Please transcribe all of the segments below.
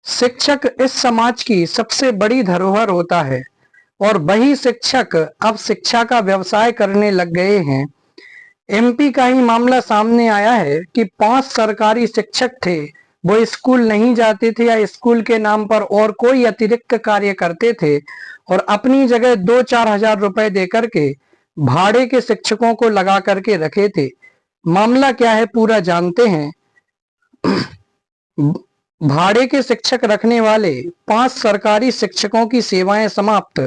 शिक्षक इस समाज की सबसे बड़ी धरोहर होता है और वही शिक्षक अब शिक्षा का व्यवसाय करने लग गए हैं। एमपी का ही मामला सामने आया है कि 5 सरकारी शिक्षक थे, वो स्कूल नहीं जाते थे या स्कूल के नाम पर और कोई अतिरिक्त कार्य करते थे और अपनी जगह 2-4 हजार रुपए देकर के भाड़े के शिक्षकों को लगा करके रखे थे। मामला क्या है पूरा जानते हैं। भाड़े के शिक्षक रखने वाले 5 सरकारी शिक्षकों की सेवाएं समाप्त।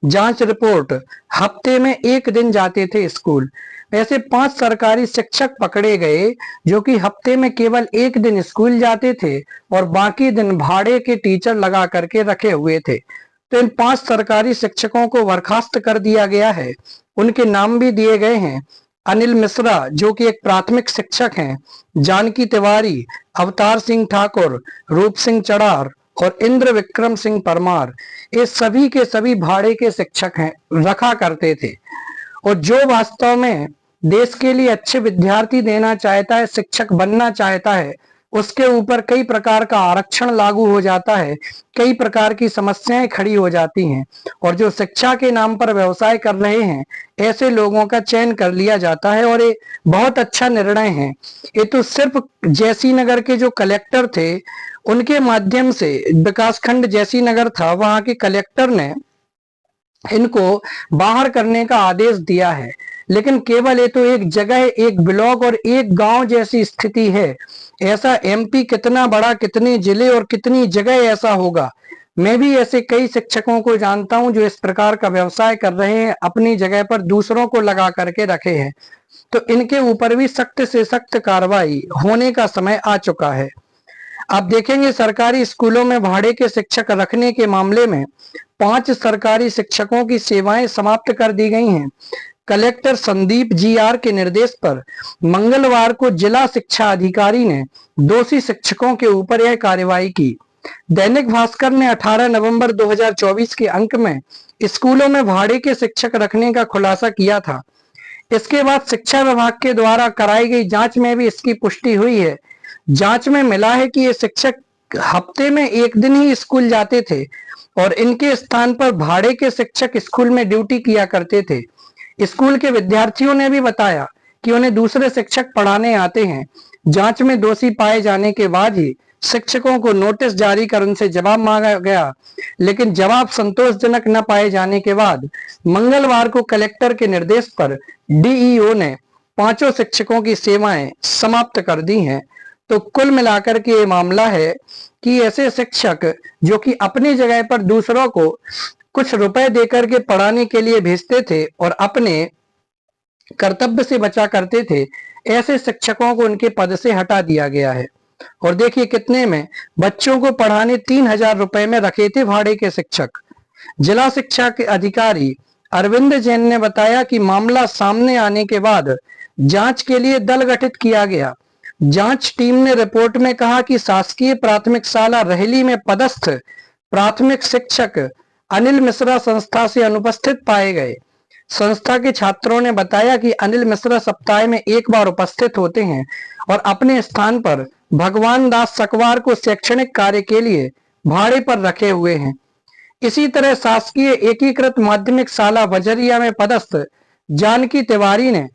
जांच रिपोर्ट, हफ्ते में 1 दिन जाते थे स्कूल। ऐसे 5 सरकारी शिक्षक पकड़े गए जो कि हफ्ते में केवल 1 दिन स्कूल जाते थे और बाकी दिन भाड़े के टीचर लगा करके रखे हुए थे। तो इन 5 सरकारी शिक्षकों को बर्खास्त कर दिया गया है। उनके नाम भी दिए गए हैं। अनिल मिश्रा जो कि एक प्राथमिक शिक्षक हैं, जानकी तिवारी, अवतार सिंह ठाकुर, रूप सिंह चड़ार और इंद्र विक्रम सिंह परमार, ये सभी के सभी भाड़े के शिक्षक हैं, रखा करते थे। और जो वास्तव में देश के लिए अच्छे विद्यार्थी देना चाहता है, शिक्षक बनना चाहता है, उसके ऊपर कई प्रकार का आरक्षण लागू हो जाता है, कई प्रकार की समस्याएं खड़ी हो जाती हैं और जो शिक्षा के नाम पर व्यवसाय कर रहे हैं ऐसे लोगों का चयन कर लिया जाता है और ये बहुत अच्छा निर्णय है। ये तो सिर्फ जैसीनगर के जो कलेक्टर थे उनके माध्यम से, विकासखंड जैसीनगर था, वहां के कलेक्टर ने इनको बाहर करने का आदेश दिया है, लेकिन केवल ये तो एक जगह, एक ब्लॉक और एक गांव जैसी स्थिति है। ऐसा एमपी कितना बड़ा, कितने जिले और कितनी जगह ऐसा होगा। मैं भी ऐसे कई शिक्षकों को जानता हूं जो इस प्रकार का व्यवसाय कर रहे हैं, अपनी जगह पर दूसरों को लगा करके रखे हैं। तो इनके ऊपर भी सख्त से सख्त कार्रवाई होने का समय आ चुका है। आप देखेंगे सरकारी स्कूलों में भाड़े के शिक्षक रखने के मामले में 5 सरकारी शिक्षकों की सेवाएं समाप्त कर दी गई हैं। कलेक्टर संदीप GR के निर्देश पर मंगलवार को जिला शिक्षा अधिकारी ने दोषी शिक्षकों के ऊपर यह कार्रवाई की। दैनिक भास्कर ने 18 नवंबर 2024 के अंक में स्कूलों में भाड़े के शिक्षक रखने का खुलासा किया था। इसके बाद शिक्षा विभाग के द्वारा कराई गई जांच में भी इसकी पुष्टि हुई है। जांच में मिला है कि ये शिक्षक हफ्ते में 1 दिन ही स्कूल जाते थे और इनके स्थान पर भाड़े के शिक्षक स्कूल में ड्यूटी किया करते थे। स्कूल के विद्यार्थियों ने भी बताया कि उन्हें दूसरे शिक्षक पढ़ाने आते हैं। जांच में दोषी पाए जाने के बाद ही शिक्षकों को नोटिस जारी कर उनसे जवाब मांगा गया, लेकिन जवाब संतोषजनक न पाए जाने के बाद मंगलवार को कलेक्टर के निर्देश पर DEO ने 5 शिक्षकों की सेवाएं समाप्त कर दी हैं। तो कुल मिलाकर के ये मामला है कि ऐसे शिक्षक जो कि अपनी जगह पर दूसरों को कुछ रुपए देकर के पढ़ाने के लिए भेजते थे और अपने कर्तव्य से बचा करते थे, ऐसे शिक्षकों को उनके पद से हटा दिया गया है। और देखिए कितने में, बच्चों को पढ़ाने 3,000 रुपए में रखे थे भाड़े के शिक्षक। जिला शिक्षा के अधिकारी अरविंद जैन ने बताया कि मामला सामने आने के बाद जांच के लिए दल गठित किया गया। जांच टीम ने रिपोर्ट में कहा कि शासकीय प्राथमिक शाला रेहली में पदस्थ प्राथमिक शिक्षक अनिल मिश्रा संस्था से अनुपस्थित पाए गए। संस्था के छात्रों ने बताया कि अनिल मिश्रा सप्ताह में 1 बार उपस्थित होते हैं और अपने स्थान पर भगवान दास सकवार को शैक्षणिक कार्य के लिए भाड़े पर रखे हुए हैं। इसी तरह शासकीय एकीकृत माध्यमिक शाला बजरिया में पदस्थ जानकी तिवारी ने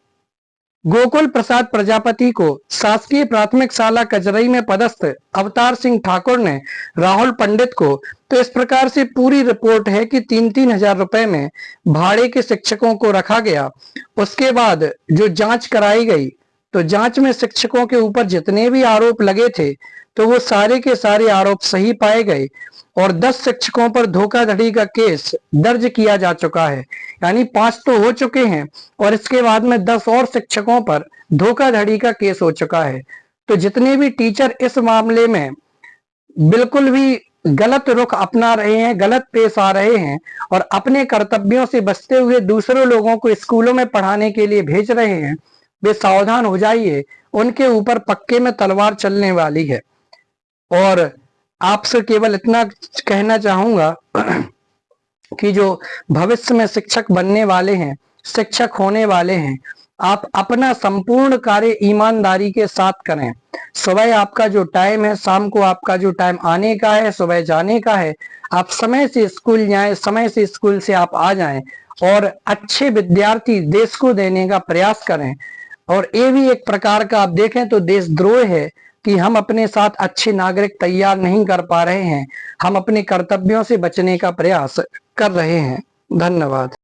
गोकुल प्रसाद प्रजापति को, शासकीय प्राथमिक शाला कजरई में पदस्थ अवतार सिंह ठाकुर ने राहुल पंडित को। तो इस प्रकार से पूरी रिपोर्ट है कि 3-3 हजार रुपए में भाड़े के शिक्षकों को रखा गया। उसके बाद जो जांच कराई गई तो जांच में शिक्षकों के ऊपर जितने भी आरोप लगे थे तो वो सारे के सारे आरोप सही पाए गए और 10 शिक्षकों पर धोखाधड़ी का केस दर्ज किया जा चुका है। यानी 5 तो हो चुके हैं और इसके बाद में 10 और शिक्षकों पर धोखाधड़ी का केस हो चुका है। तो जितने भी टीचर इस मामले में बिल्कुल भी गलत रुख अपना रहे हैं, गलत पेश आ रहे हैं और अपने कर्तव्यों से बचते हुए दूसरों लोगों को स्कूलों में पढ़ाने के लिए भेज रहे हैं, वे सावधान हो जाइए, उनके ऊपर पक्के में तलवार चलने वाली है। और आपसे केवल इतना कहना चाहूंगा कि जो भविष्य में शिक्षक बनने वाले हैं, शिक्षक होने वाले हैं, आप अपना संपूर्ण कार्य ईमानदारी के साथ करें। सुबह आपका जो टाइम है, शाम को आपका जो टाइम आने का है, सुबह जाने का है, आप समय से स्कूल जाएं, समय से स्कूल से आप आ जाएं और अच्छे विद्यार्थी देश को देने का प्रयास करें। और ये भी एक प्रकार का आप देखें तो देशद्रोह है कि हम अपने साथ अच्छे नागरिक तैयार नहीं कर पा रहे हैं, हम अपने कर्तव्यों से बचने का प्रयास कर रहे हैं। धन्यवाद।